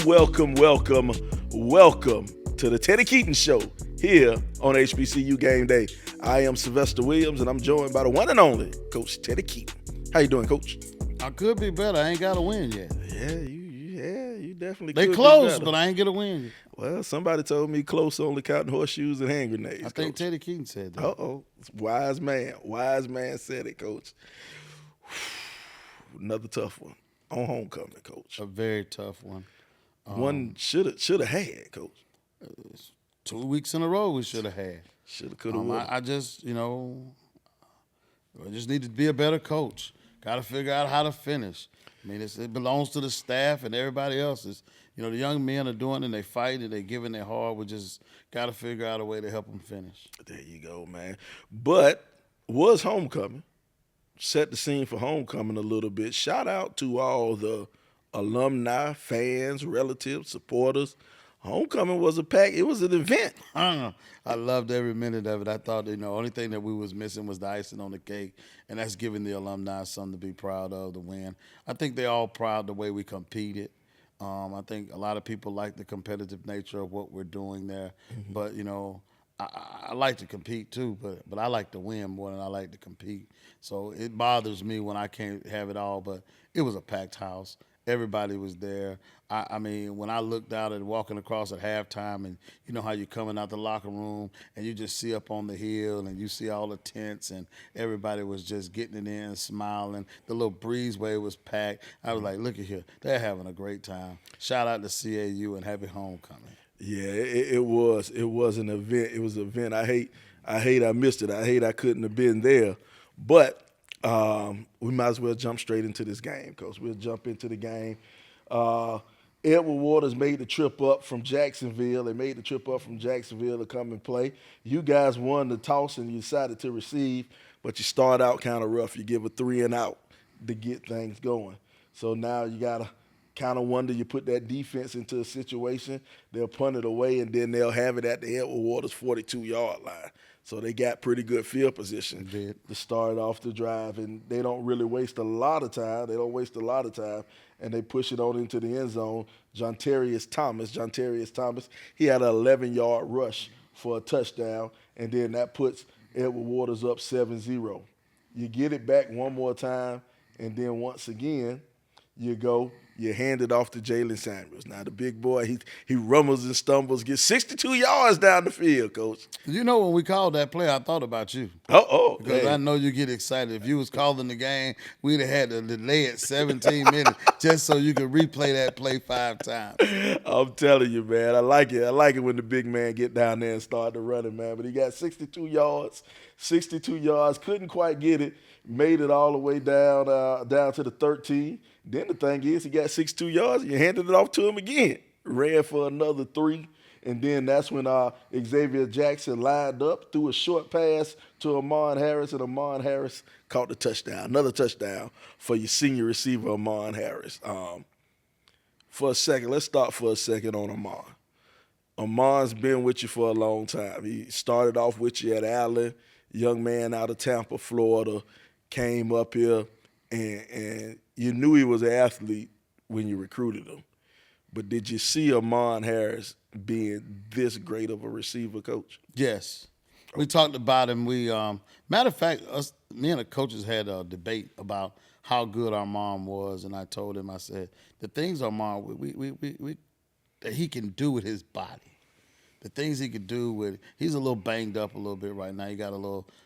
welcome to the Teddy Keaton Show here on HBCU Gameday. I am Sylvester Williams, and I'm joined by the one and only Coach Teddy Keaton. How you doing, Coach? I could be better. I ain't got a win yet. You definitely They could close, be better. but I ain't get a win yet. Well, somebody told me close only counting horseshoes and hand grenades. I think Coach. Teddy Keaton said that. Uh-oh. Wise man said it, Coach. Another tough one on homecoming, Coach. A very tough one. One should have had, Coach. 2 weeks in a row we should have had. Shoulda, coulda, woulda. I just, I just need to be a better coach. Got to figure out how to finish. I mean, it belongs to the staff and everybody else. The young men are doing it and they fight and they giving their heart. We just got to figure out a way to help them finish. There you go, man. But was homecoming. Set the scene for homecoming a little bit. Shout out to all the alumni, fans, relatives, supporters. Homecoming was a pack. It was an event. I loved every minute of it. I thought, the only thing that we was missing was the icing on the cake, and that's giving the alumni something to be proud of, the win. I think they're all proud the way we competed. I think a lot of people like the competitive nature of what we're doing there. Mm-hmm. But, I like to compete too, but I like to win more than I like to compete. So it bothers me when I can't have it all, but it was a packed house. Everybody was there. I mean, when I looked out and walking across at halftime, and you know how you're coming out the locker room and you just see up on the hill and you see all the tents and everybody was just getting it in, smiling. The little breezeway was packed. I was like, look at here. They're having a great time. Shout out to CAU and happy homecoming. Yeah, it was. It was an event. It was an event. I hate I missed it. I hate I couldn't have been there. But we might as well jump straight into this game, Coach. We'll jump into the game. Edward Waters made the trip up from Jacksonville. They made the trip up from Jacksonville to come and play. You guys won the toss and you decided to receive, but you start out kind of rough. You give a 3 and out to get things going. So now you got to kind of wonder, you put that defense into a situation, they'll punt it away, and then they'll have it at the Edward Waters 42-yard line. So they got pretty good field position to start off the drive, and they don't really waste a lot of time. They don't waste a lot of time, and they push it on into the end zone. Jontarius Thomas, he had an 11-yard rush for a touchdown, and then that puts Edward Waters up 7-0. You get it back one more time, and then once again, you hand it off to Jalen Samuels. Now, the big boy, he rumbles and stumbles, gets 62 yards down the field, Coach. When we called that play, I thought about you. Because I know you get excited. If you was calling the game, we'd have had to delay it 17 minutes just so you could replay that play 5 times. I'm telling you, man, I like it. I like it when the big man get down there and start the running, man. But he got 62 yards, couldn't quite get it, made it all the way down to the 13. Then the thing is, he got 62 yards, and you handed it off to him again. Ran for another 3, and then that's when Xavier Jackson lined up, threw a short pass to Amon Harris, and Amon Harris caught the touchdown. Another touchdown for your senior receiver, Amon Harris. Let's start for a second on Amon. Amon's been with you for a long time. He started off with you at Allen, young man out of Tampa, Florida, came up here, and you knew he was an athlete when you recruited him. But did you see Amon Harris being this great of a receiver, Coach? Yes. We talked about him. Matter of fact, me and the coaches had a debate about how good Armand was, and I told him, I said, the things Armand that he can do with his body, the things he could do with, he's a little banged up a little bit right now. He got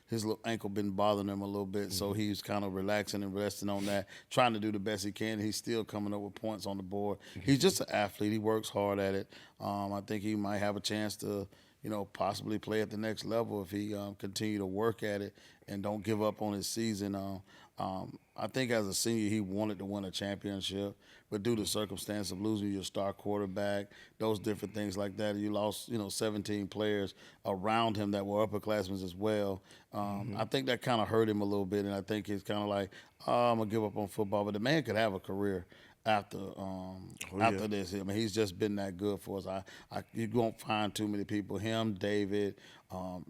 his little ankle been bothering him a little bit, so he's kind of relaxing and resting on that, trying to do the best he can. He's still coming up with points on the board. He's just an athlete. He works hard at it. I think he might have a chance to, possibly play at the next level if he continue to work at it and don't give up on his season. I think as a senior, he wanted to win a championship, but due to the circumstance of losing your star quarterback, those different things like that, you lost, 17 players around him that were upperclassmen as well. I think that kind of hurt him a little bit, and I think he's kind of like, I'm going to give up on football. But the man could have a career. after this. I mean, he's just been that good for us. You won't find too many people. Him, David,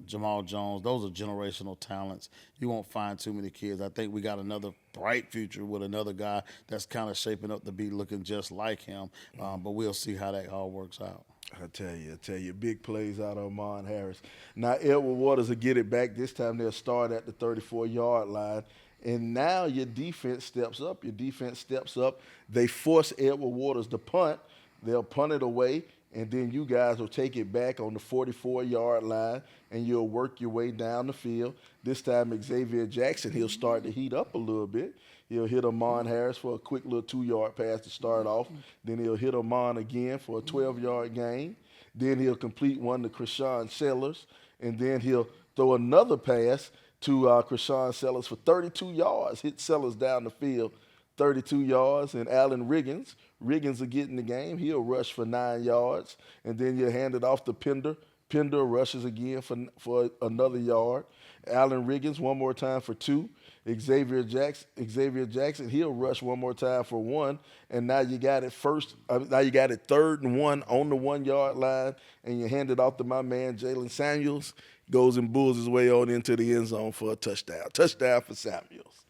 Jamal Jones. Those are generational talents. You won't find too many kids. I think we got another bright future with another guy that's kind of shaping up to be looking just like him. But we'll see how that all works out. I tell you, big plays out of Amon Harris. Now, Edward Waters will get it back. This time they'll start at the 34-yard line. And now your defense steps up. They force Edward Waters to punt. They'll punt it away, and then you guys will take it back on the 44-yard line, and you'll work your way down the field. This time Xavier Jackson, he'll start to heat up a little bit. He'll hit Amon Harris for a quick little 2-yard pass to start off. Then he'll hit Amon again for a 12-yard gain. Then he'll complete one to Krishan Sellers. And then he'll throw another pass to Krishan Sellers for 32 yards. Hit Sellers down the field, 32 yards. And Allen Riggins will get in the game. He'll rush for 9 yards. And then you'll hand it off to Pender. Pender rushes again for another yard. Allen Riggins one more time for 2. Xavier Jackson, he'll rush one more time for 1, and now you got it 3rd and 1 on the 1-yard line, and you hand it off to my man Jalen Samuels, goes and bulls his way on into the end zone for a touchdown. Touchdown for Samuels.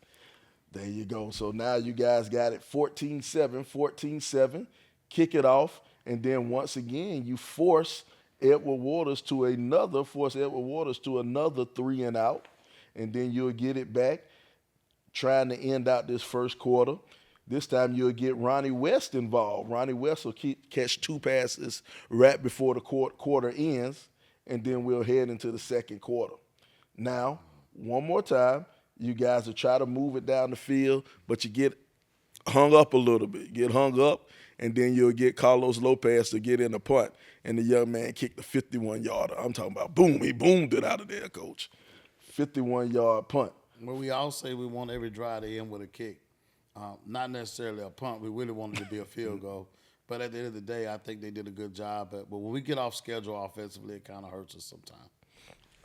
There you go. So now you guys got it 14-7, kick it off, and then once again you force Edward Waters to another 3 and out, and then you'll get it back, trying to end out this first quarter. This time you'll get Ronnie West involved. Ronnie West will catch 2 passes right before the quarter ends, and then we'll head into the second quarter. Now, one more time, you guys will try to move it down the field, but you get hung up a little bit. And then you'll get Carlos Lopez to get in the punt, and the young man kicked the 51-yarder. I'm talking about boom. He boomed it out of there, Coach. 51-yard punt. Well, we all say we want every drive to end with a kick. Not necessarily a punt. We really wanted it to be a field goal. But at the end of the day, I think they did a good job. But when we get off schedule offensively, it kind of hurts us sometimes.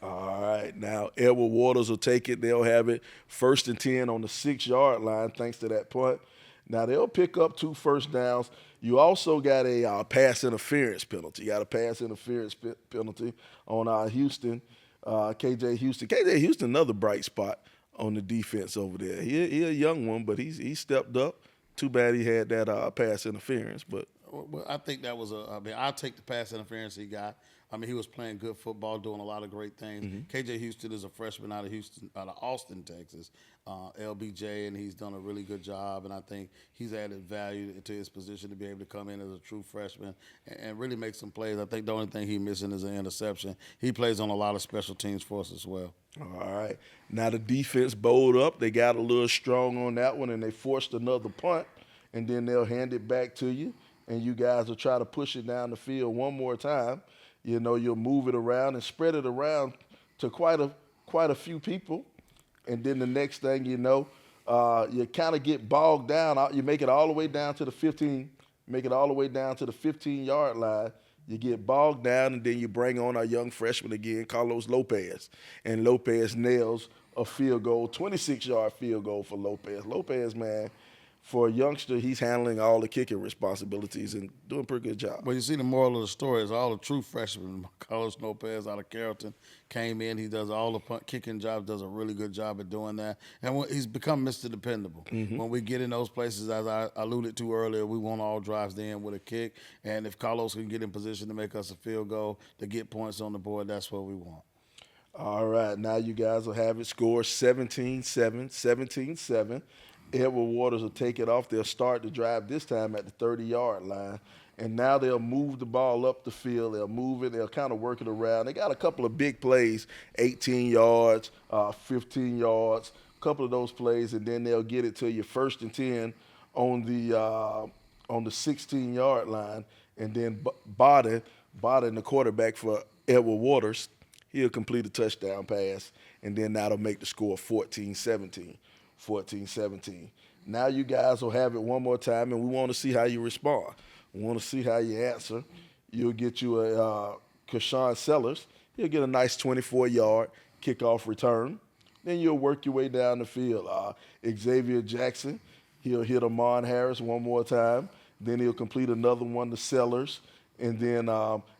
All right. Now, Edward Waters will take it. They'll have it 1st and 10 on the 6-yard line thanks to that punt. Now, they'll pick up 2 first downs. You also got a pass interference penalty. You got a pass interference penalty on Houston, KJ Houston. KJ Houston, another bright spot on the defense over there. He a young one, but he stepped up. Too bad he had that pass interference. But well, I think that was I'll take the pass interference he got. I mean, he was playing good football, doing a lot of great things. KJ Houston is a freshman out of Austin, Texas, LBJ, and he's done a really good job. And I think he's added value to his position to be able to come in as a true freshman and really make some plays. I think the only thing he's missing is an interception. He plays on a lot of special teams for us as well. All right. Now the defense bowled up. They got a little strong on that one, and they forced another punt, and then they'll hand it back to you, and you guys will try to push it down the field one more time. You know, you'll move it around and spread it around to quite a few people, and then the next thing you know, you kind of get bogged down. You make it all the way down to the 15-yard line. You get bogged down, and then you bring on our young freshman again, Carlos Lopez, and Lopez nails a field goal, 26-yard field goal for Lopez. Lopez, man, for a youngster, he's handling all the kicking responsibilities and doing a pretty good job. Well, you see the moral of the story is all the true freshmen. Carlos Lopez out of Carrollton came in. He does all the kicking jobs, does a really good job at doing that. And he's become Mr. Dependable. When we get in those places, as I alluded to earlier, we want all drives to end with a kick. And if Carlos can get in position to make us a field goal, to get points on the board, that's what we want. All right, now you guys will have it score 17-7. Edward Waters will take it off. They'll start the drive this time at the 30-yard line. And now they'll move the ball up the field. They'll move it. They'll kind of work it around. They got a couple of big plays, 18 yards, 15 yards, a couple of those plays, and then they'll get it to you 1st and 10 on the 16-yard line. And then Bodden, the quarterback for Edward Waters, he'll complete a touchdown pass, and then that'll make the score 14-17. Now you guys will have it one more time, and we want to see how you respond. We want to see how you answer. You'll get you a Krishan Sellers. He'll get a nice 24-yard kickoff return. Then you'll work your way down the field. Xavier Jackson, He'll hit Amon Harris one more time. Then he'll complete another one to Sellers. And then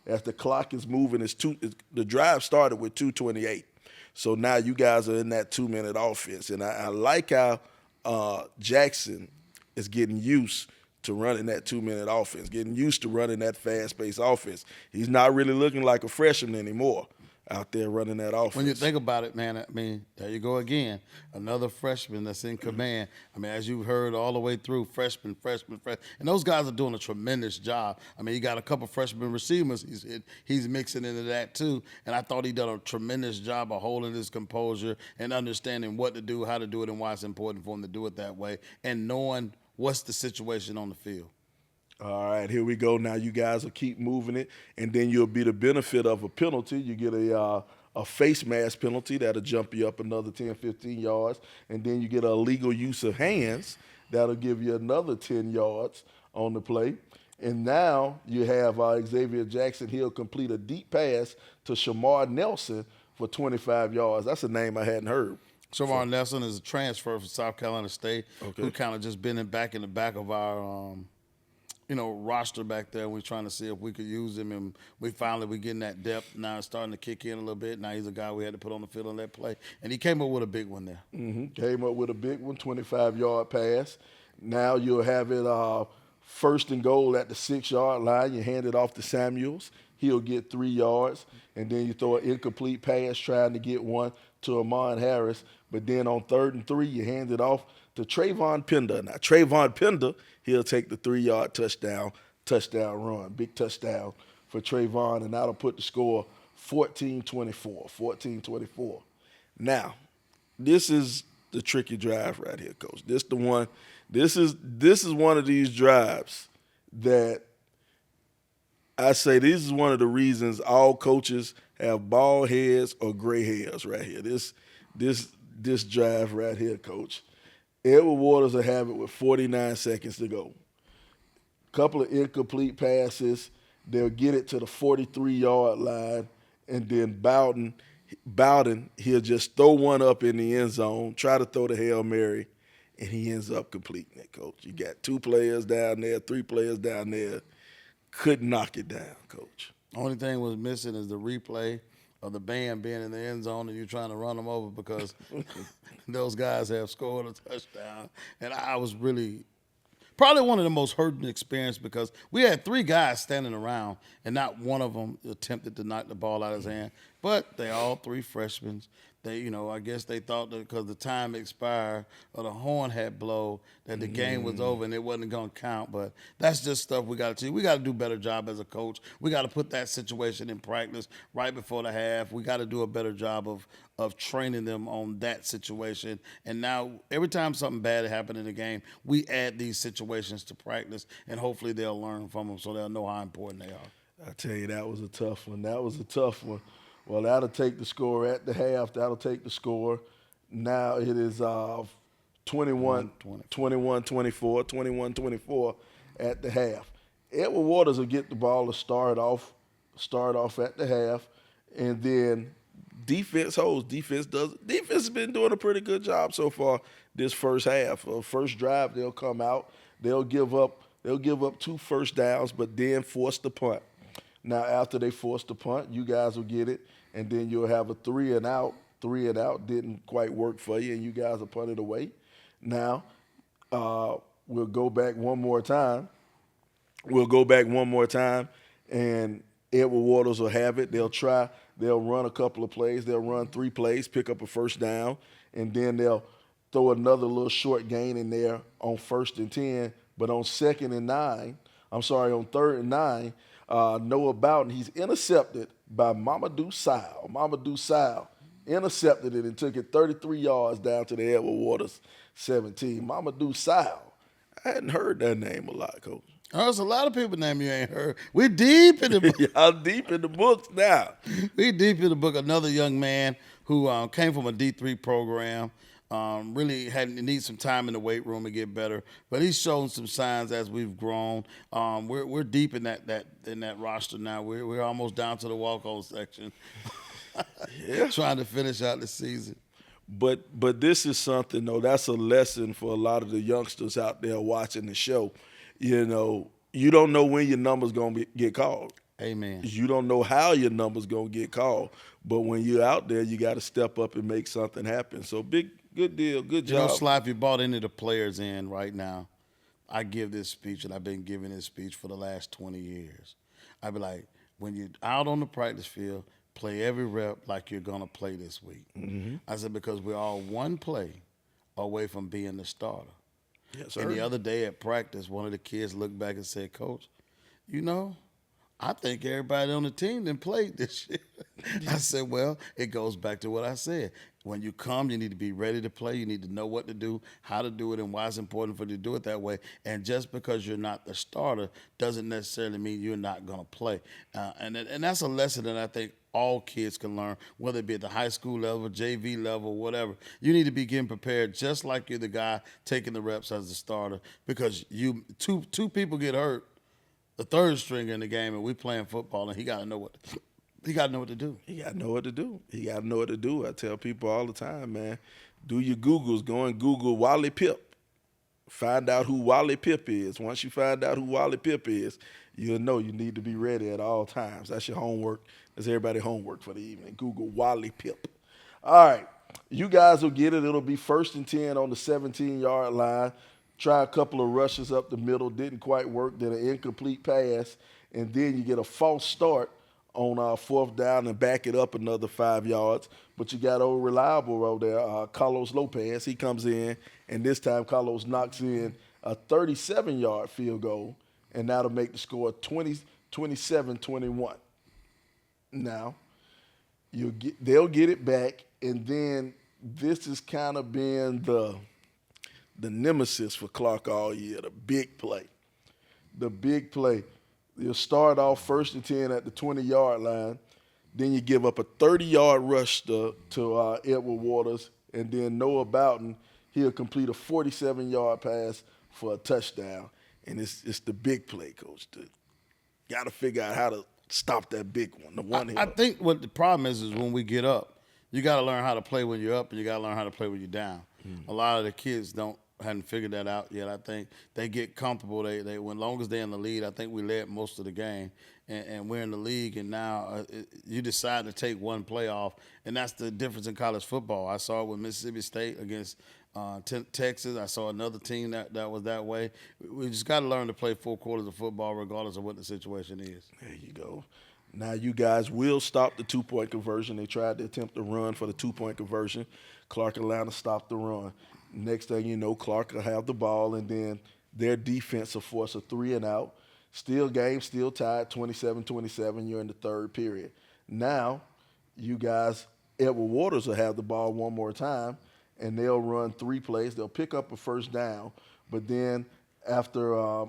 as the clock is moving, the drive started with 2:28. So now you guys are in that 2-minute offense. And I like how Jackson is getting used to running that 2-minute offense, getting used to running that fast-paced offense. He's not really looking like a freshman anymore out there running that offense. When you think about it, man, I mean, there you go again. Another freshman that's in command. I mean, as you've heard all the way through, freshman. And those guys are doing a tremendous job. I mean, you got a couple freshman receivers he's mixing into that too. And I thought he done a tremendous job of holding his composure and understanding what to do, how to do it, and why it's important for him to do it that way, and knowing what's the situation on the field. All right, here we go. Now you guys will keep moving it, and then you'll be the benefit of a penalty. You get a face mask penalty that'll jump you up another 10, 15 yards, and then you get a illegal use of hands that'll give you another 10 yards on the play. And now you have Xavier Jackson. He'll complete a deep pass to Shamar Nelson for 25 yards. That's a name I hadn't heard. Shamar Nelson is a transfer from South Carolina State, who kind of just been back in the back of our roster back there. We're trying to see if we could use him, and we getting that depth. Now it's starting to kick in a little bit. Now he's a guy we had to put on the field on that play, and he came up with a big one there. Came up with a big one, 25-yard pass. Now you'll have it 1st and goal at the 6-yard line. You hand it off to Samuels. He'll get 3 yards, and then you throw an incomplete pass trying to get one to Amon Harris. But then on 3rd and 3, you hand it off to Trayvon Pender. Now, Trayvon Pender, he'll take the 3-yard touchdown run, big touchdown for Trayvon, and that'll put the score 14-24. Now, this is the tricky drive right here, Coach. This is one of these drives that I say this is one of the reasons all coaches have bald heads or gray hairs right here. This drive right here, Coach. Edward Waters will have it with 49 seconds to go. Couple of incomplete passes. They'll get it to the 43-yard line, and then Bowden, he'll just throw one up in the end zone, try to throw the Hail Mary, and he ends up completing it, Coach. You got 2 players down there, 3 players down there. Couldn't knock it down, Coach. Only thing was missing is the replay of the band being in the end zone and you trying to run them over because those guys have scored a touchdown. And I was really probably one of the most hurting experiences because we had 3 guys standing around and not one of them attempted to knock the ball out of his hand. But they all 3 freshmen. They, I guess they thought that because the time expired or the horn had blown that the game was over and it wasn't going to count. But that's just stuff we got to do. We got to do a better job as a coach. We got to put that situation in practice right before the half. We got to do a better job of training them on that situation. And now every time something bad happened in the game, we add these situations to practice, and hopefully they'll learn from them so they'll know how important they are. I tell you, that was a tough one. Well, that'll take the score at the half. That'll take the score. Now it is 21-24 at the half. Edward Waters will get the ball to start off at the half, and then defense holds. Defense has been doing a pretty good job so far this first half. First drive, they'll come out. They'll give up 2 first downs, but then force the punt. Now, after they force the punt, you guys will get it, and then you'll have a 3 and out. 3 and out didn't quite work for you, and you guys will punt it away. Now, we'll go back one more time. And Edward Waters will have it. They'll run a couple of plays. They'll run 3 plays, pick up a first down, and then they'll throw another little short gain in there on 1st and 10. But on 3rd and 9, Noah Bowden, he's intercepted by Mamadou Sile. Mamadou Sile intercepted it and took it 33 yards down to the Edward Waters 17. Mamadou Sile, I hadn't heard that name a lot, Coach. There's a lot of people name you ain't heard. We deep in the book. Y'all deep in the books now. We deep in the book. Another young man who came from a D3 program. Really needs some time in the weight room to get better, but he's shown some signs as we've grown. We're deep in that roster now. We're almost down to the walk-on section, trying to finish out the season. But this is something, though, that's a lesson for a lot of the youngsters out there watching the show. You know, you don't know when your number's going to get called. Amen. You don't know how your number's going to get called. But when you're out there, you got to step up and make something happen. So good deal, good job. You know, Sly, if you brought any of the players in right now, I give this speech, and I've been giving this speech for the last 20 years. I'd be like, when you're out on the practice field, play every rep like you're going to play this week. Mm-hmm. I said, because we're all one play away from being the starter. Yes, sir. And the other day at practice, one of the kids looked back and said, Coach, you know, I think everybody on the team done played this year. I said, well, it goes back to what I said. When you come, you need to be ready to play. You need to know what to do, how to do it, and why it's important for you to do it that way. And just because you're not the starter doesn't necessarily mean you're not going to play. And that's a lesson that I think all kids can learn, whether it be at the high school level, JV level, whatever. You need to be getting prepared just like you're the guy taking the reps as the starter, because two people get hurt, the third stringer in the game, and we playing football, and he got to know what to do. He got to know what to do. He got to know what to do. He got to know what to do. I tell people all the time, man, do your Googles. Go and Google Wally Pipp. Find out who Wally Pipp is. Once you find out who Wally Pipp is, you'll know you need to be ready at all times. That's your homework. That's everybody's homework for the evening. Google Wally Pipp. All right. You guys will get it. It'll be 1st and 10 on the 17-yard line. Try a couple of rushes up the middle. Didn't quite work. Then an incomplete pass. And then you get a false start on 4th down and back it up another 5 yards. But you got old reliable over there, Carlos Lopez. He comes in, and this time Carlos knocks in a 37-yard field goal, and that'll make the score 27-21. Now, they'll get it back, and then this has kind of been the nemesis for Clark all year, the big play. The big play. You'll start off 1st and 10 at the 20-yard line. Then you give up a 30-yard rush to Edward Waters, and then Noah Boughton, he'll complete a 47-yard pass for a touchdown. And it's the big play, Coach. Got to figure out how to stop that big one, the one I think what the problem is when we get up, you got to learn how to play when you're up, and you got to learn how to play when you're down. A lot of the kids hadn't figured that out yet. I think they get comfortable. They when long as they're in the lead, I think we led most of the game, and we're in the league. And now you decide to take one play off, and that's the difference in college football. I saw it with Mississippi State against Texas. I saw another team that was that way. We just got to learn to play 4 quarters of football regardless of what the situation is. There you go. Now you guys will stop the 2-point conversion. They tried to attempt to run for the 2-point conversion. Clark Atlanta stopped the run. Next thing you know, Clark will have the ball, and then their defense will force a 3-and-out. Still game, still tied, 27-27. You're in the 3rd period. Now, you guys, Edward Waters will have the ball one more time, and they'll run 3 plays. They'll pick up a 1st down, but then after a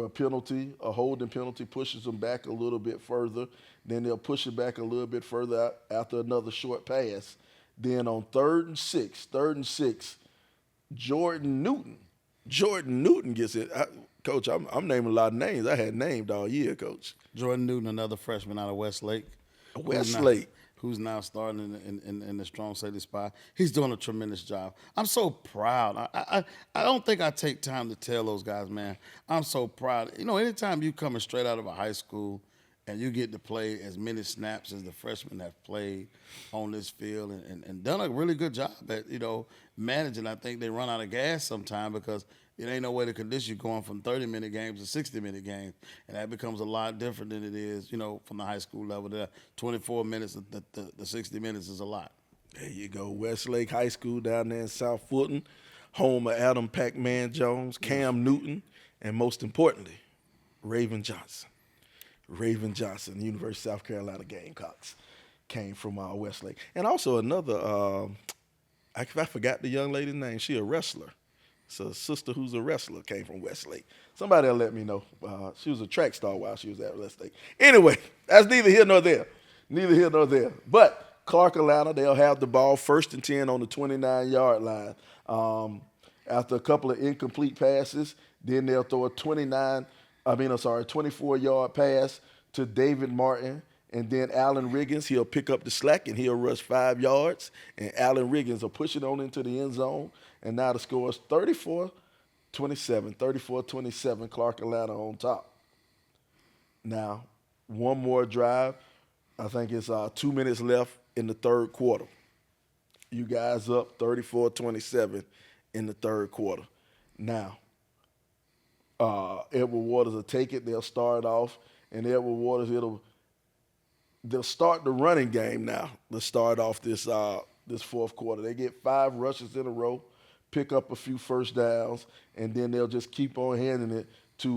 penalty, a holding penalty pushes them back a little bit further. Then they'll push it back a little bit further after another short pass. Then on 3rd and 6, Jordan Newton gets it. Coach, I'm naming a lot of names I hadn't named all year, Coach. Jordan Newton, another freshman out of Westlake. Who's now starting in the strong safety spot. He's doing a tremendous job. I'm so proud. I don't think I take time to tell those guys, man, I'm so proud. You know, anytime you coming straight out of a high school and you get to play as many snaps as the freshmen have played on this field and done a really good job at, managing. I think they run out of gas sometime because it ain't no way to condition you going from 30-minute games to 60-minute games. And that becomes a lot different than it is, from the high school level. The 24 minutes, the 60 minutes is a lot. There you go. Westlake High School down there in South Fulton, home of Adam Pac-Man Jones, Cam Newton, and most importantly, Raven Johnson. University of South Carolina Gamecocks, came from Westlake. And also another, I forgot the young lady's name. She a wrestler. It's a sister who's a wrestler, came from Westlake. Somebody will let me know. She was a track star while she was at Westlake. Anyway, that's neither here nor there. But Clark Atlanta, they'll have the ball 1st and 10 on the 29-yard line. After a couple of incomplete passes, then they'll throw a 24-yard pass to David Martin, And then Allen Riggins, he'll pick up the slack and he'll rush 5 yards. And Allen Riggins will push it on into the end zone. And now the score is 34-27. 34-27, Clark Atlanta on top. Now, one more drive. I think it's 2 minutes left in the third quarter. You guys up 34-27 in the third quarter. Now, Edward Waters will take it. They'll start off. And Edward Waters, they'll start the running game now. Let's start off this fourth quarter. They get 5 rushes in a row, pick up a few first downs, and then they'll just keep on handing it to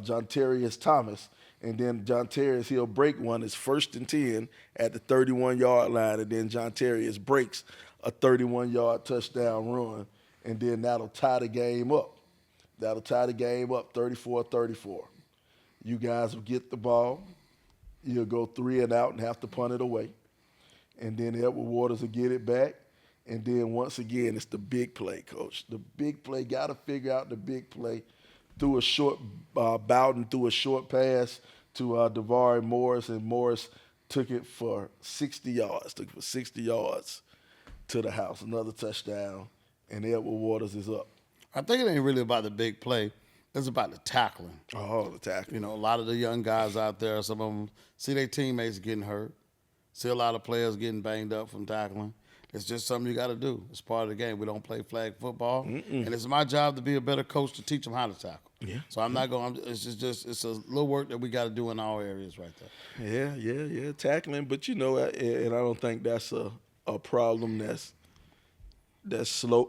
Jontarius Thomas. And then Jontarius, he'll break one. It's 1st and 10 at the 31-yard line, and then Jontarius breaks a 31-yard touchdown run, and then that'll tie the game up. That'll tie the game up 34-34. You guys will get the ball. You'll go 3 and out and have to punt it away. And then Edward Waters will get it back. And then once again, it's the big play, Coach. The big play, got to figure out the big play. Threw a short, Bowden threw a short pass to Davari Morris, and Morris took it for 60 yards. Took it for 60 yards to the house. Another touchdown, and Edward Waters is up. I think it ain't really about the big play. It's about the tackling. Oh, the tackling. You know, a lot of the young guys out there, some of them see their teammates getting hurt, see a lot of players getting banged up from tackling. It's just something you got to do. It's part of the game. We don't play flag football, and it's my job to be a better coach to teach them how to tackle. Yeah. So I'm not going. It's just it's a little work that we got to do in all areas right there. Yeah, tackling. But, and I don't think that's a problem that's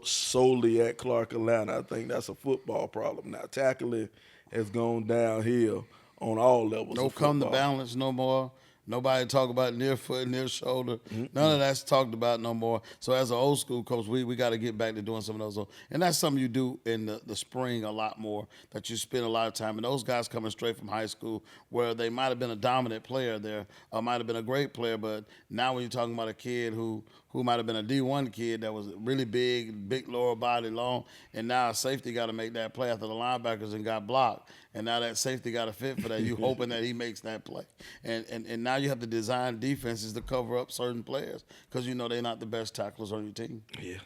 solely at Clark Atlanta. I think that's a football problem. Now, tackling has gone downhill on all levels No of football. come to balance no more. Nobody talk about near foot, near shoulder. None of that's talked about no more. So as an old school coach, we got to get back to doing some of those. And that's something you do in the spring a lot more, that you spend a lot of time. And those guys coming straight from high school where they might have been a dominant player there or might have been a great player, but now when you're talking about a kid who might have been a D1 kid that was really big lower body, long, and now a safety got to make that play after the linebackers and got blocked. And now that safety got to fit for that. You hoping that he makes that play. And now you have to design defenses to cover up certain players because you know they're not the best tacklers on your team. Yeah.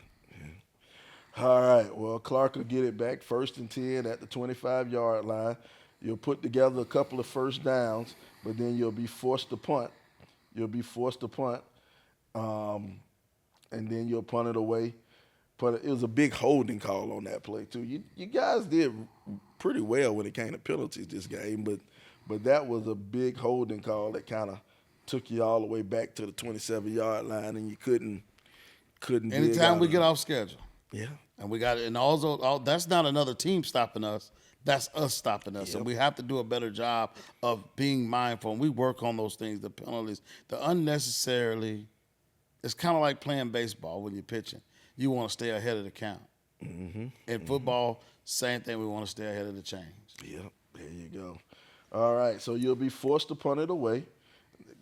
All right. Well, Clark will get it back 1st and 10 at the 25-yard line. You'll put together a couple of first downs, but then you'll be forced to punt. And then you'll punt it away. But it was a big holding call on that play, too. You guys did pretty well when it came to penalties this game, but that was a big holding call that kind of took you all the way back to the 27-yard line, and you couldn't. Anytime we get off schedule. Yeah. And we got it. And also, that's not another team stopping us. That's us stopping us. Yep. And we have to do a better job of being mindful. And we work on those things, the penalties, the unnecessarily. It's kind of like playing baseball when you're pitching. You want to stay ahead of the count. In football, same thing. We want to stay ahead of the chains. Yep, there you go. All right, so you'll be forced to punt it away.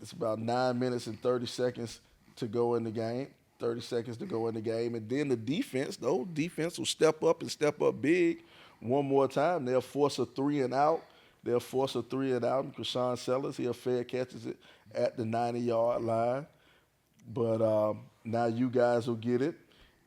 It's about 9 minutes and 30 seconds to go in the game. 30 seconds to go in the game. And then the defense will step up and step up big one more time. They'll force a 3 and out. And Krishawn Sellers, he'll fair catches it at the 90-yard line. But now you guys will get it.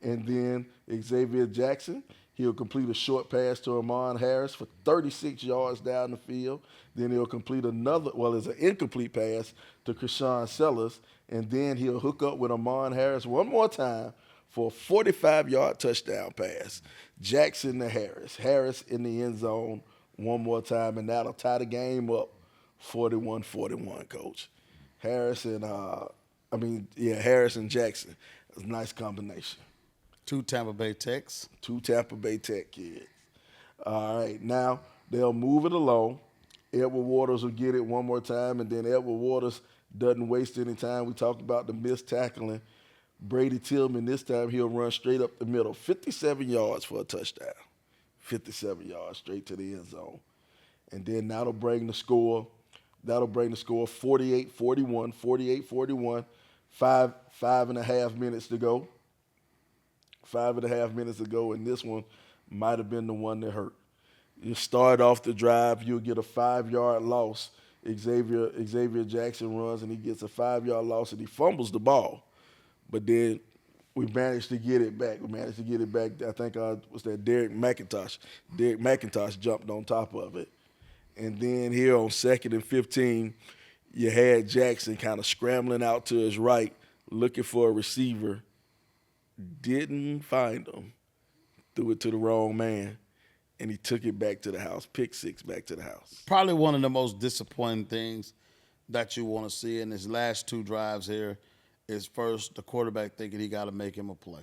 And then Xavier Jackson, he'll complete a short pass to Amon Harris for 36 yards down the field. Then he'll complete it's an incomplete pass to Krishawn Sellers. And then he'll hook up with Amon Harris one more time for a 45-yard touchdown pass. Jackson to Harris. Harris in the end zone one more time, and that'll tie the game up 41-41, Coach. Harris and Jackson. It's a nice combination. Two Tampa Bay Techs. Two Tampa Bay Tech kids. All right, now they'll move it along. Edward Waters will get it one more time, and then Edward Waters doesn't waste any time. We talked about the missed tackling. Brady Tillman, this time he'll run straight up the middle, 57 yards for a touchdown. 57 yards straight to the end zone. And then that'll bring the score 48-41, 48-41, 5.5 minutes to go. 5.5 minutes to go, and this one might have been the one that hurt. You start off the drive, you'll get a 5-yard loss, Xavier Jackson runs and he gets a 5-yard loss and he fumbles the ball. But then we managed to get it back. I think was that Derek McIntosh. Derek McIntosh jumped on top of it. And then here on 2nd and 15, you had Jackson kind of scrambling out to his right, looking for a receiver. Didn't find him. Threw it to the wrong man, and he took it back to the house. Pick 6 back to the house. Probably one of the most disappointing things that you want to see in his last 2 drives here is first the quarterback thinking he got to make him a play.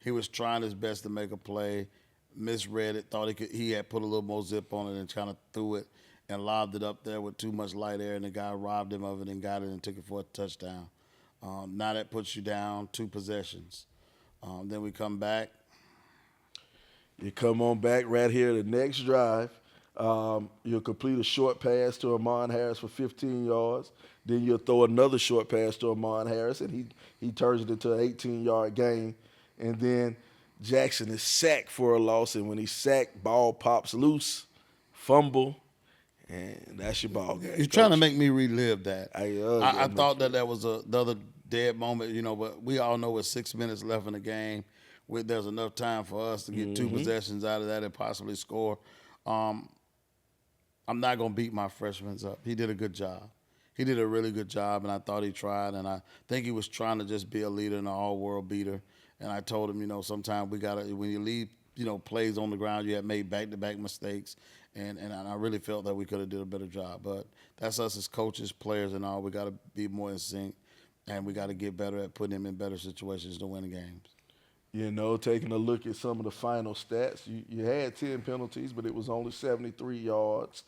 He was trying his best to make a play, misread it, thought he had put a little more zip on it and kind of threw it and lobbed it up there with too much light air, and the guy robbed him of it and got it and took it for a touchdown. Now that puts you down 2 possessions. Then we come back. You come on back right here the next drive. You'll complete a short pass to Amon Harris for 15 yards. Then you'll throw another short pass to Amon Harris, and he turns it into an 18-yard gain. And then Jackson is sacked for a loss, and when he's sacked, ball pops loose, fumble, and that's your ball game. You're trying to make me relive that. I thought that was another dead moment, but we all know with 6 minutes left in the game, there's enough time for us to get 2 possessions out of that and possibly score. I'm not going to beat my freshmen up. He did a good job. He did a really good job, and I thought he tried, and I think he was trying to just be a leader and an all-world beater. And I told him, sometimes we got to, when you leave, plays on the ground, you have made back-to-back mistakes, and I really felt that we could have did a better job. But that's us as coaches, players, and all. We got to be more in sync, and we got to get better at putting him in better situations to win games. Taking a look at some of the final stats, you had 10 penalties, but it was only 73 yards.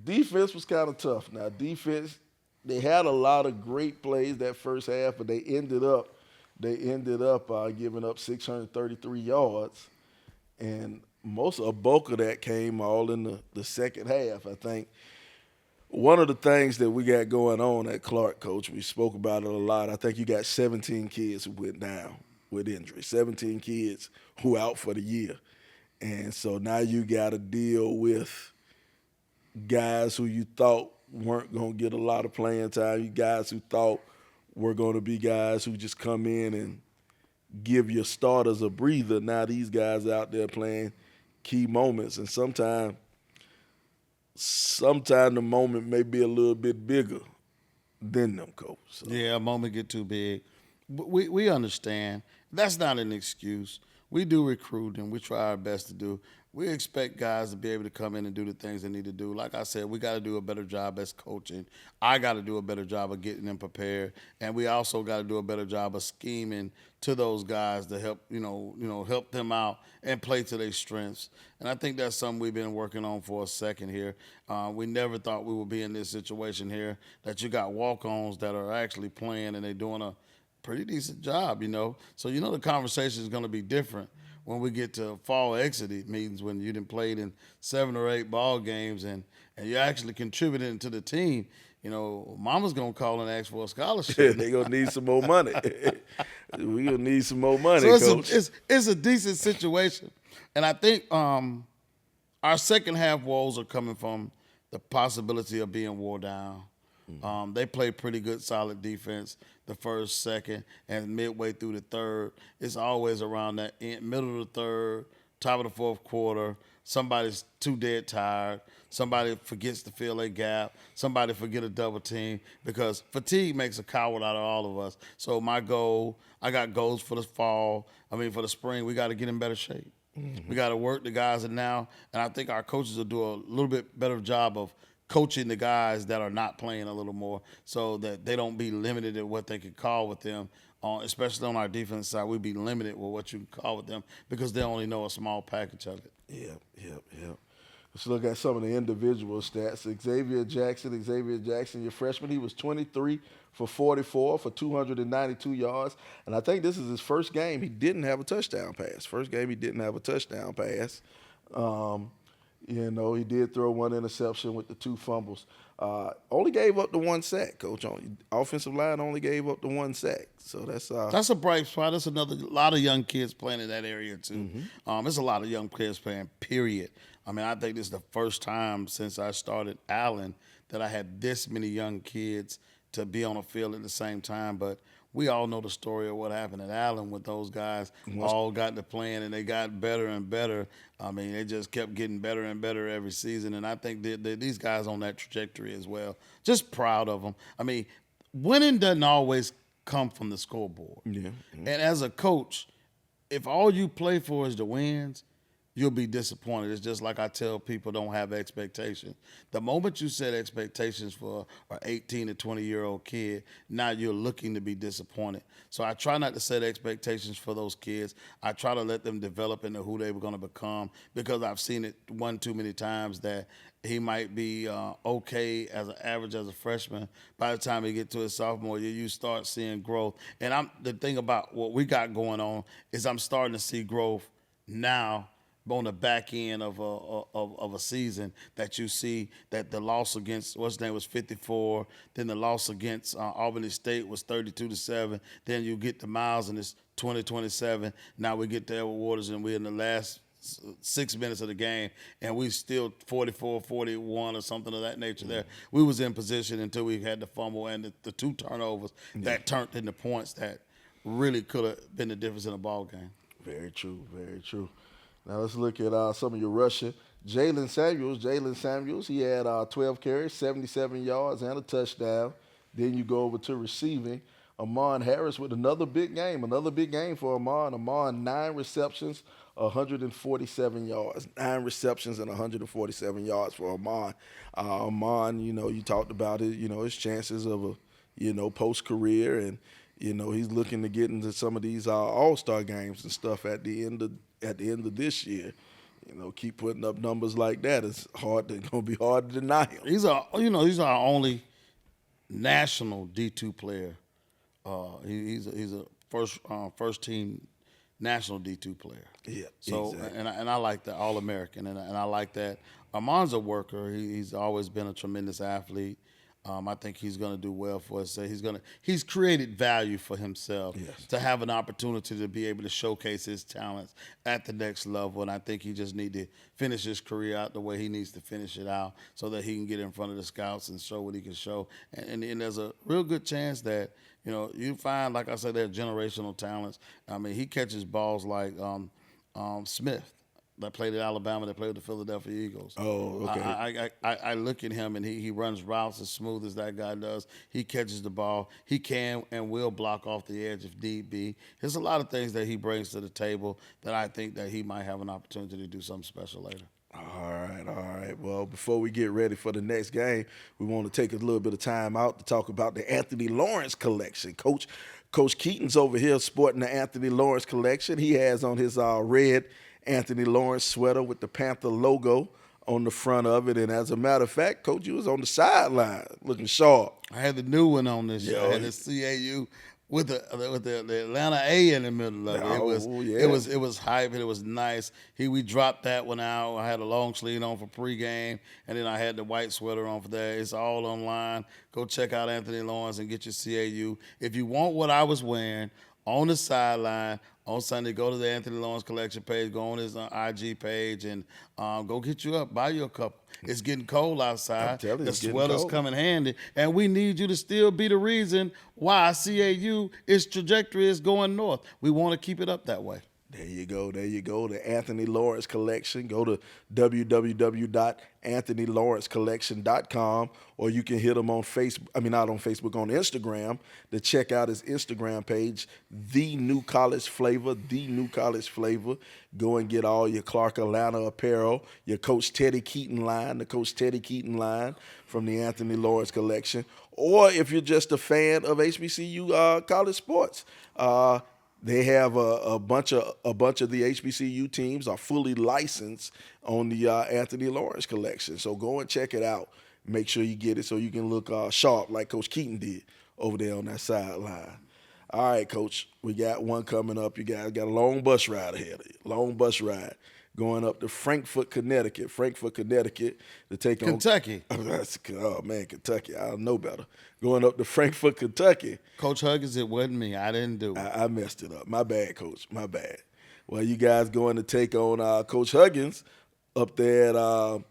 Defense was kind of tough. Now, defense, they had a lot of great plays that first half, but they ended up giving up 633 yards, and a bulk of that came all in the second half. I think one of the things that we got going on at Clark, Coach, we spoke about it a lot. I think you got 17 kids who went down with injury, 17 kids who out for the year. And so now you got to deal with guys who you thought weren't going to get a lot of playing time, you guys who thought were going to be guys who just come in and give your starters a breather. Now these guys out there playing key moments, and sometimes the moment may be a little bit bigger than them, Coach. So. Yeah, a moment get too big. We understand. That's not an excuse. We do recruit, and we try our best to do. We expect guys to be able to come in and do the things they need to do. Like I said, we got to do a better job as coaching. I got to do a better job of getting them prepared, and we also got to do a better job of scheming to those guys to help, help them out and play to their strengths. And I think that's something we've been working on for a second here. We never thought we would be in this situation here, that you got walk-ons that are actually playing and they're doing a pretty decent job, So, the conversation is going to be different when we get to fall exit meetings, when you done played in 7 or 8 ball games and you're actually contributing to the team. Mama's going to call and ask for a scholarship. They're going to need some more money. We're going to need some more money, so Coach. It's a decent situation. And I think our second half woes are coming from the possibility of being wore down. They play pretty good, solid defense the first, second, and midway through the third. It's always around that middle of the third, top of the fourth quarter. Somebody's too dead tired. Somebody forgets to fill a gap. Somebody forget a double team, because fatigue makes a coward out of all of us. So I got goals for the spring. We got to get in better shape. Mm-hmm. We got to work the guys now, and I think our coaches will do a little bit better job of coaching the guys that are not playing a little more, so that they don't be limited at what they can call with them. Especially on our defense side, we be limited with what you can call with them because they only know a small package of it. Yeah. Let's look at some of the individual stats. Xavier Jackson, your freshman, he was 23 for 44 for 292 yards. And I think this is his first game he didn't have a touchdown pass. He did throw one interception with the 2 fumbles. Only gave up the 1 sack, Coach. Offensive line only gave up the 1 sack. So that's a bright spot. That's a lot of young kids playing in that area too. Mm-hmm. There's a lot of young kids playing, period. I mean, I think this is the first time since I started Allen that I had this many young kids to be on a field at the same time. But we all know the story of what happened at Allen with those guys all got to playing and they got better and better. I mean, they just kept getting better and better every season. And I think that these guys on that trajectory as well. Just proud of them. I mean, winning doesn't always come from the scoreboard. Yeah. And as a coach, if all you play for is the wins, you'll be disappointed. It's just like I tell people, don't have expectations. The moment you set expectations for an 18 to 20-year-old kid, now you're looking to be disappointed. So I try not to set expectations for those kids. I try to let them develop into who they were going to become, because I've seen it one too many times that he might be okay as an average as a freshman. By the time he get to his sophomore year, you start seeing growth. And the thing about what we got going on is I'm starting to see growth now on the back end of a season, that you see that the loss against what's his name was 54, then the loss against Albany State was 32-7, then you get to Miles and it's 20-27. Now we get to Edward Waters and we're in the last 6 minutes of the game and we still 44-41 or something of that nature. There we was in position until we had the fumble and the 2 turnovers that turned into points that really could have been the difference in a ball game. Very true, very true. Now let's look at some of your rushing. Jalen Samuels, he had 12 carries, 77 yards, and a touchdown. Then you go over to receiving. Amon Harris with another big game for Amon. Amon, 9 receptions, 147 yards. 9 receptions and 147 yards for Amon. Amon, you talked about it, his chances of a, post-career, and, he's looking to get into some of these all-star games and stuff at the end of this year. Keep putting up numbers like that. It's gonna be hard to deny him. He's our only national D2 player. He's a first team national D2 player. Yeah. So exactly. and I like that All-American, and I like that. Amon's a worker. He's always been a tremendous athlete. I think he's going to do well for us. He's created value for himself to have an opportunity to be able to showcase his talents at the next level. And I think he just need to finish his career out the way he needs to finish it out, so that he can get in front of the scouts and show what he can show. And there's a real good chance that you find, like I said, they're generational talents. I mean, he catches balls like Smith, that played at Alabama, that played with the Philadelphia Eagles. Oh, okay. I look at him, and he runs routes as smooth as that guy does. He catches the ball. He can and will block off the edge if need be. There's a lot of things that he brings to the table that I think that he might have an opportunity to do something special later. All right. Well, before we get ready for the next game, we want to take a little bit of time out to talk about the Anthony Lawrence collection. Coach Keaton's over here sporting the Anthony Lawrence collection. He has on his red Anthony Lawrence sweater with the Panther logo on the front of it. And as a matter of fact, Coach, you was on the sideline looking sharp. I had the new one on this year. I had the CAU with the Atlanta A in the middle of it. It was hype, and it was nice. We dropped that one out. I had a long sleeve on for pregame, and then I had the white sweater on for that. It's all online. Go check out Anthony Lawrence and get your CAU. If you want what I was wearing on the sideline on Sunday, go to the Anthony Lawrence collection page, go on his IG page, and go get you up, buy you a couple. It's getting cold outside. The sweaters come in handy, and we need you to still be the reason why CAU, its trajectory is going north. We want to keep it up that way. There you go. The Anthony Lawrence collection. Go to www.anthonylawrencecollection.com, or you can hit him on not on Facebook, on Instagram, to check out his Instagram page, The New College Flavor. Go and get all your Clark Atlanta apparel, your Coach Teddy Keaton line, the Coach Teddy Keaton line from the Anthony Lawrence collection. Or if you're just a fan of HBCU college sports, they have a bunch of the HBCU teams are fully licensed on the Anthony Lawrence collection. So go and check it out. Make sure you get it so you can look sharp like Coach Keaton did over there on that sideline. All right, Coach, we got one coming up. You guys got a long bus ride ahead of you. Long bus ride going up to Frankfort, Connecticut. To take on Kentucky. Oh, man, Kentucky. I don't know better. Going up to Frankfort, Kentucky. Coach Huggins, it wasn't me. I didn't do it. I messed it up. My bad, Coach. My bad. Well, you guys going to take on Coach Huggins up there at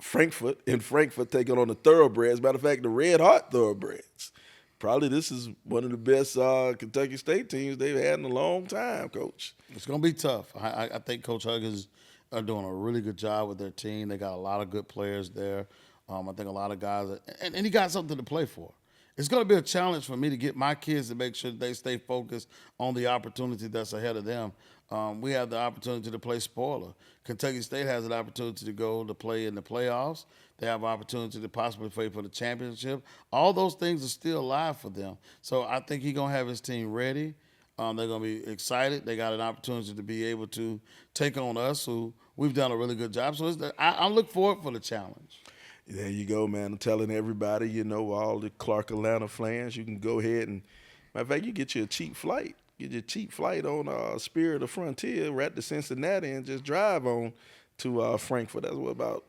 Frankfurt, taking on the Thoroughbreds. Matter of fact, the Red Hot Thoroughbreds. Probably this is one of the best Kentucky State teams they've had in a long time, Coach. It's going to be tough. I think Coach Huggins are doing a really good job with their team. They got a lot of good players there. I think a lot of guys, and he got something to play for. It's going to be a challenge for me to get my kids to make sure they stay focused on the opportunity that's ahead of them. We have the opportunity to play spoiler. Kentucky State has an opportunity to go to play in the playoffs. They have an opportunity to possibly play for the championship. All those things are still alive for them. So I think he's going to have his team ready. They're going to be excited. They got an opportunity to be able to take on us, who we've done a really good job. So I look forward for the challenge. There you go, man. I'm telling everybody, all the Clark Atlanta fans, you can go ahead and, matter of fact, you get you a cheap flight. Get your cheap flight on Spirit of Frontier right to Cincinnati and just drive on to Frankfurt. That's about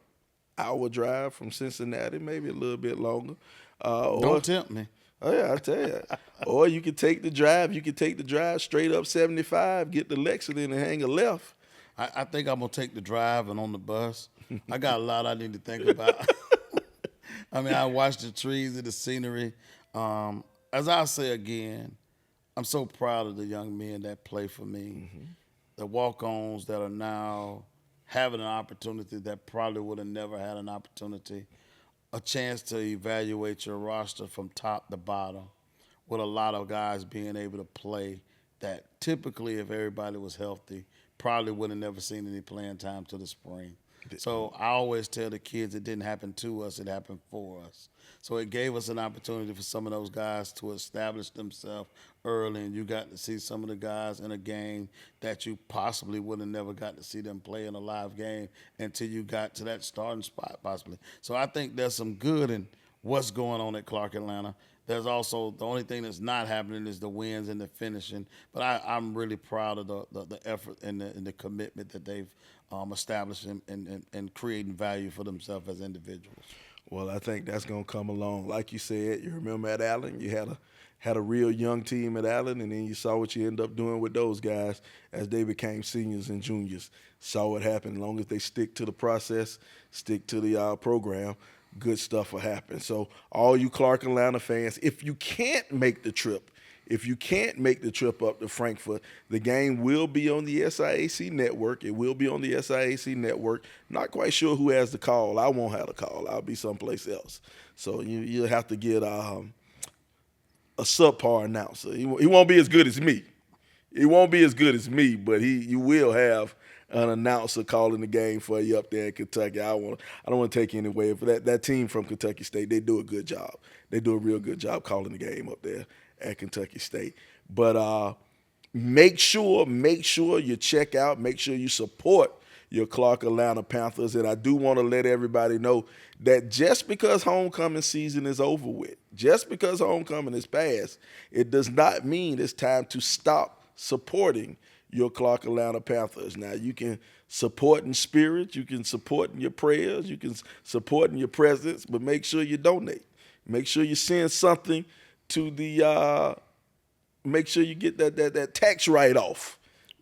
hour drive from Cincinnati, maybe a little bit longer. Don't tempt me. Oh, yeah, I tell you. Or you can take the drive. You can take the drive straight up 75, get to Lexington and hang a left. I think I'm going to take the drive and on the bus. I got a lot I need to think about. I mean, I watch the trees and the scenery. As I say again, I'm so proud of the young men that play for me, the walk-ons that are now having an opportunity that probably would have never had an opportunity, a chance to evaluate your roster from top to bottom with a lot of guys being able to play that typically, if everybody was healthy, probably would have never seen any playing time till the spring. So I always tell the kids it didn't happen to us, it happened for us. So it gave us an opportunity for some of those guys to establish themselves early, and you got to see some of the guys in a game that you possibly would have never got to see them play in a live game until you got to that starting spot possibly. So I think there's some good in what's going on at Clark Atlanta. There's also the only thing that's not happening is the wins and the finishing. But I'm really proud of the effort and the commitment that they've established and creating value for themselves as individuals. Well, I think that's going to come along. Like you said, you remember at Allen, you had a real young team at Allen, and then you saw what you end up doing with those guys as they became seniors and juniors. Saw what happened. As long as they stick to the process, stick to the program, good stuff will happen. So all you Clark Atlanta fans, if you can't make the trip up to Frankfurt, the game will be on the SIAC network. It will be on the SIAC network. Not quite sure who has the call. I won't have the call. I'll be someplace else. So you'll have to get a subpar announcer. He won't be as good as me. He won't be as good as me, but you will have an announcer calling the game for you up there in Kentucky. I don't want to take any away for that team from Kentucky State. They do a good job. They do a real good job calling the game up there at Kentucky State. But make sure you check out, make sure you support your Clark Atlanta Panthers. And I do want to let everybody know that just because homecoming season is over with, just because homecoming is past, it does not mean it's time to stop supporting your Clark Atlanta Panthers. Now, you can support in spirit, you can support in your prayers, you can support in your presence, but make sure you donate. Make sure you send something to the make sure you get that tax write-off.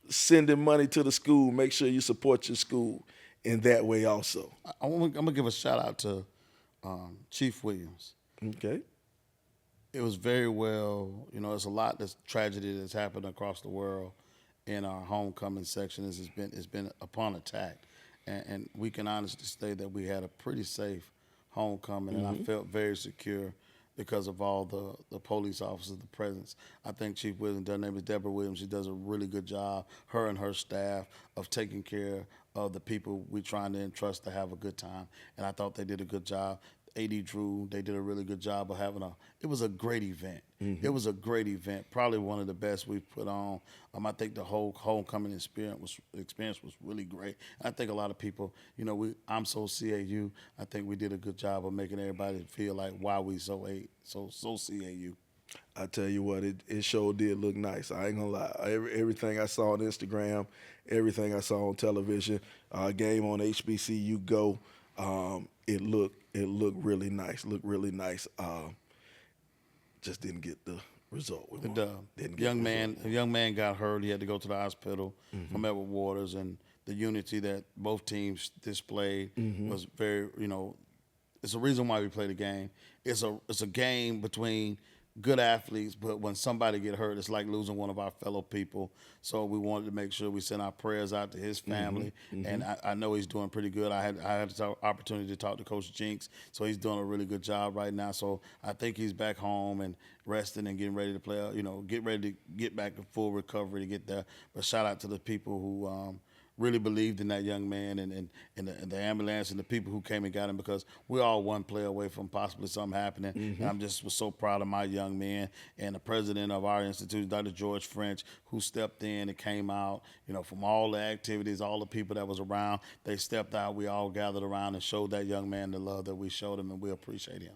Sending money to the school, make sure you support your school in that way also. I'm going to give a shout-out to Chief Williams. Okay. It was very well, there's a lot that's tragedy that's happened across the world in our homecoming section. It's been upon attack. And we can honestly say that we had a pretty safe homecoming, and I felt very secure because of all the police officers, the presence. I think Chief Williams, her name is Deborah Williams, she does a really good job, her and her staff, of taking care of the people we're trying to entrust to have a good time. And I thought they did a good job. AD Drew, they did a really good job of it was a great event. It was a great event, probably one of the best we've put on. I think the whole homecoming experience was really great. I think a lot of people, I'm so CAU. I think we did a good job of making everybody feel like why we so CAU. I tell you what, it sure did look nice. I ain't gonna lie. Everything I saw on Instagram, everything I saw on television, game on HBCU Go, it looked really nice. Just didn't get the result. A young man got hurt. He had to go to the hospital from Edward Waters, and the unity that both teams displayed was very, it's a reason why we play the game. It's a game between good athletes, but when somebody get hurt, it's like losing one of our fellow people. So we wanted to make sure we send our prayers out to his family, and I know he's doing pretty good. I had the opportunity to talk to Coach Jinx, so he's doing a really good job right now. So I think he's back home and resting and getting ready to play. Get ready to get back to full recovery to get there. But shout out to the people who really believed in that young man and the ambulance and the people who came and got him, because we're all one play away from possibly something happening. And was so proud of my young men and the president of our institution, Dr. George French, who stepped in and came out, from all the activities, all the people that was around. They stepped out. We all gathered around and showed that young man the love that we showed him, and we appreciate him.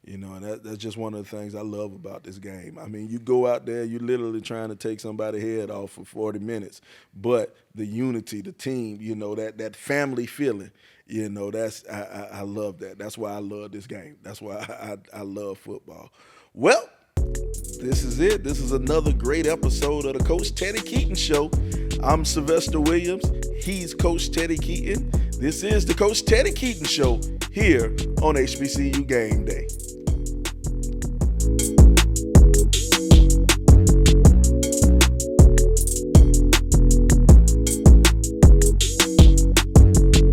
And that's just one of the things I love about this game. I mean, you go out there, you're literally trying to take somebody's head off for 40 minutes, but the unity, the team, that family feeling, I love that. That's why I love this game. That's why I love football. Well, this is it. This is another great episode of the Coach Teddy Keaton Show. I'm Sylvester Williams. He's Coach Teddy Keaton. This is the Coach Teddy Keaton Show here on HBCU Game Day.